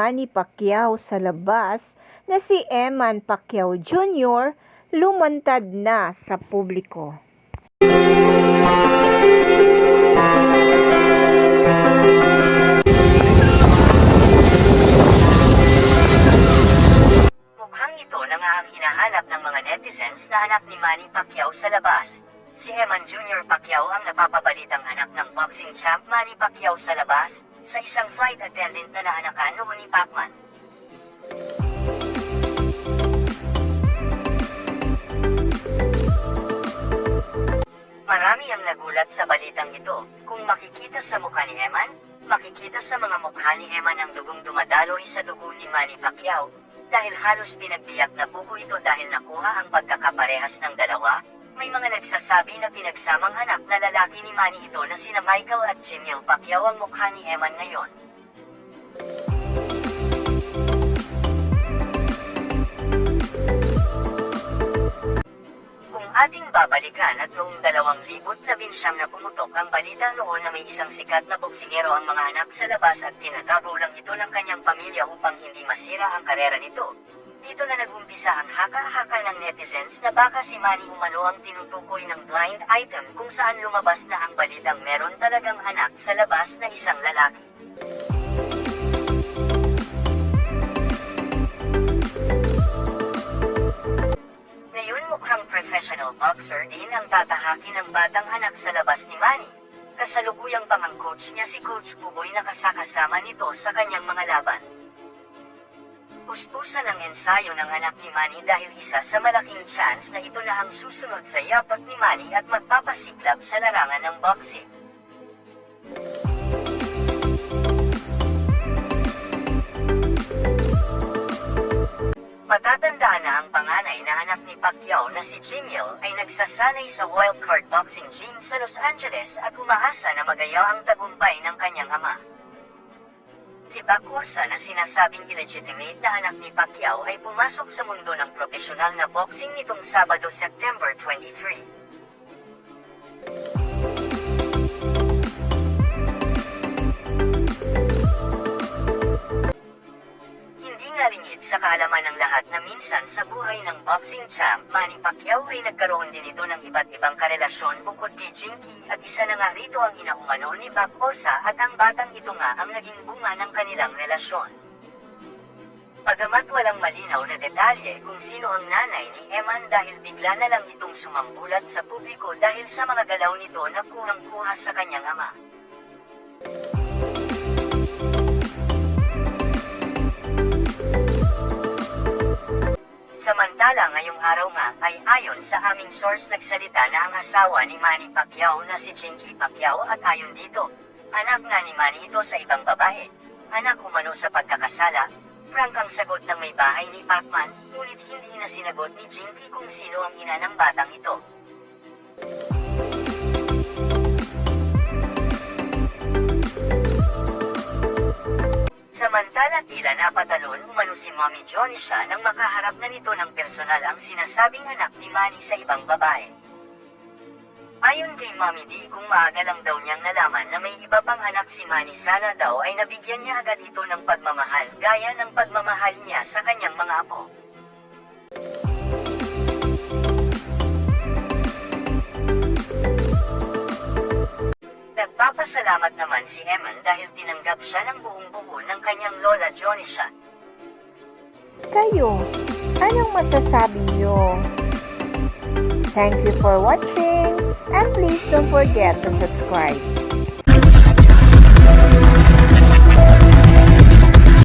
Manny Pacquiao sa labas na si Eman Pacquiao Jr. lumantad na sa publiko. Mukhang ito na nga ang hinahanap ng mga netizens na anak ni Manny Pacquiao sa labas. Si Eman Jr. Pacquiao ang napapabalitang anak ng boxing champ Manny Pacquiao sa labas, sa isang flight attendant na naanakan noon ni Pacman. Marami ang nagulat sa balitang ito. Kung makikita sa mukha ni Eman, makikita sa mga mukha ni Eman ang dugong dumadaloy sa dugo ni Manny Pacquiao, dahil halos pinagbiyak na buko ito dahil nakuha ang pagkakaparehas ng dalawa. May mga nagsasabi na pinagsamang anak na lalaki ni Manny ito na sina Michael at Jimmy Pacquiao ang mukha ni Eman ngayon. Kung ating babalikan at noong 2019 na pumutok ang balita noon na may isang sikat na boksingero ang mga anak sa labas at tinatago lang ito ng kanyang pamilya upang hindi masira ang karera nito. Dito na nag-umpisa ang haka-haka ng netizens na baka si Manny umano ang tinutukoy ng blind item kung saan lumabas na ang balitang meron talagang anak sa labas na isang lalaki. Ngayon mukhang professional boxer din ang tatahakin ng batang anak sa labas ni Manny. Kasalukuyang pang ang coach niya si Coach Buboy na kasakasama nito sa kanyang mga laban. Puspusan ang ensayo ng anak ni Manny dahil isa sa malaking chance na ito na ang susunod sa yapak ni Manny at magpapasiklab sa larangan ng boxing. Matatandaan na ang panganay na anak ni Pacquiao na si Jimil ay nagsasanay sa wildcard boxing gym sa Los Angeles at umaasa na magaya ang tagumpay ng kanyang ama. Si Bacorsa na sinasabing illegitimate na anak ni Pacquiao ay pumasok sa mundo ng profesional na boxing nitong Sabado, September 23. Hindi nga lingid sa kaalaman ng lahat na minsan sa buhay ng boxing champ Manny Pacquiao ay nagkaroon din ito ng iba't ibang karelasyon bukod kay Jinky at isa na nga rito ang inaumano ni Bacorsa at ang batang ito nga ang naging bunga ng kanilang relasyon. Pagamat walang malinaw na detalye kung sino ang nanay ni Eman dahil bigla na lang itong sumambulat sa publiko dahil sa mga galaw nito na kuhang-kuha sa kanyang ama. Samantala ngayong araw nga ay ayon sa aming source nagsalita na ang asawa ni Manny Pacquiao na si Jinky Pacquiao at ayon dito, anak nga ni Manny ito sa ibang babae. Anak umano sa pagkakasala, frank ang sagot ng may bahay ni Pacman, ngunit hindi na sinagot ni Jinky kung sino ang ina ng batang ito. Samantala tila napatalon umano si Mommy Jonisha nang makaharap na nito ng personal ang sinasabing anak ni Manny sa ibang babae. Ayon kay Mommy D, kung maaga lang daw niyang nalaman na may iba pang anak si Manny, sana daw ay nabigyan niya agad ito ng pagmamahal gaya ng pagmamahal niya sa kanyang mga apo. Nagpapasalamat naman si Eman dahil tinanggap siya ng buong-buo ng kanyang lola Jonisha. Kayo, anong masasabi niyo? Thank you for watching and please don't forget to subscribe.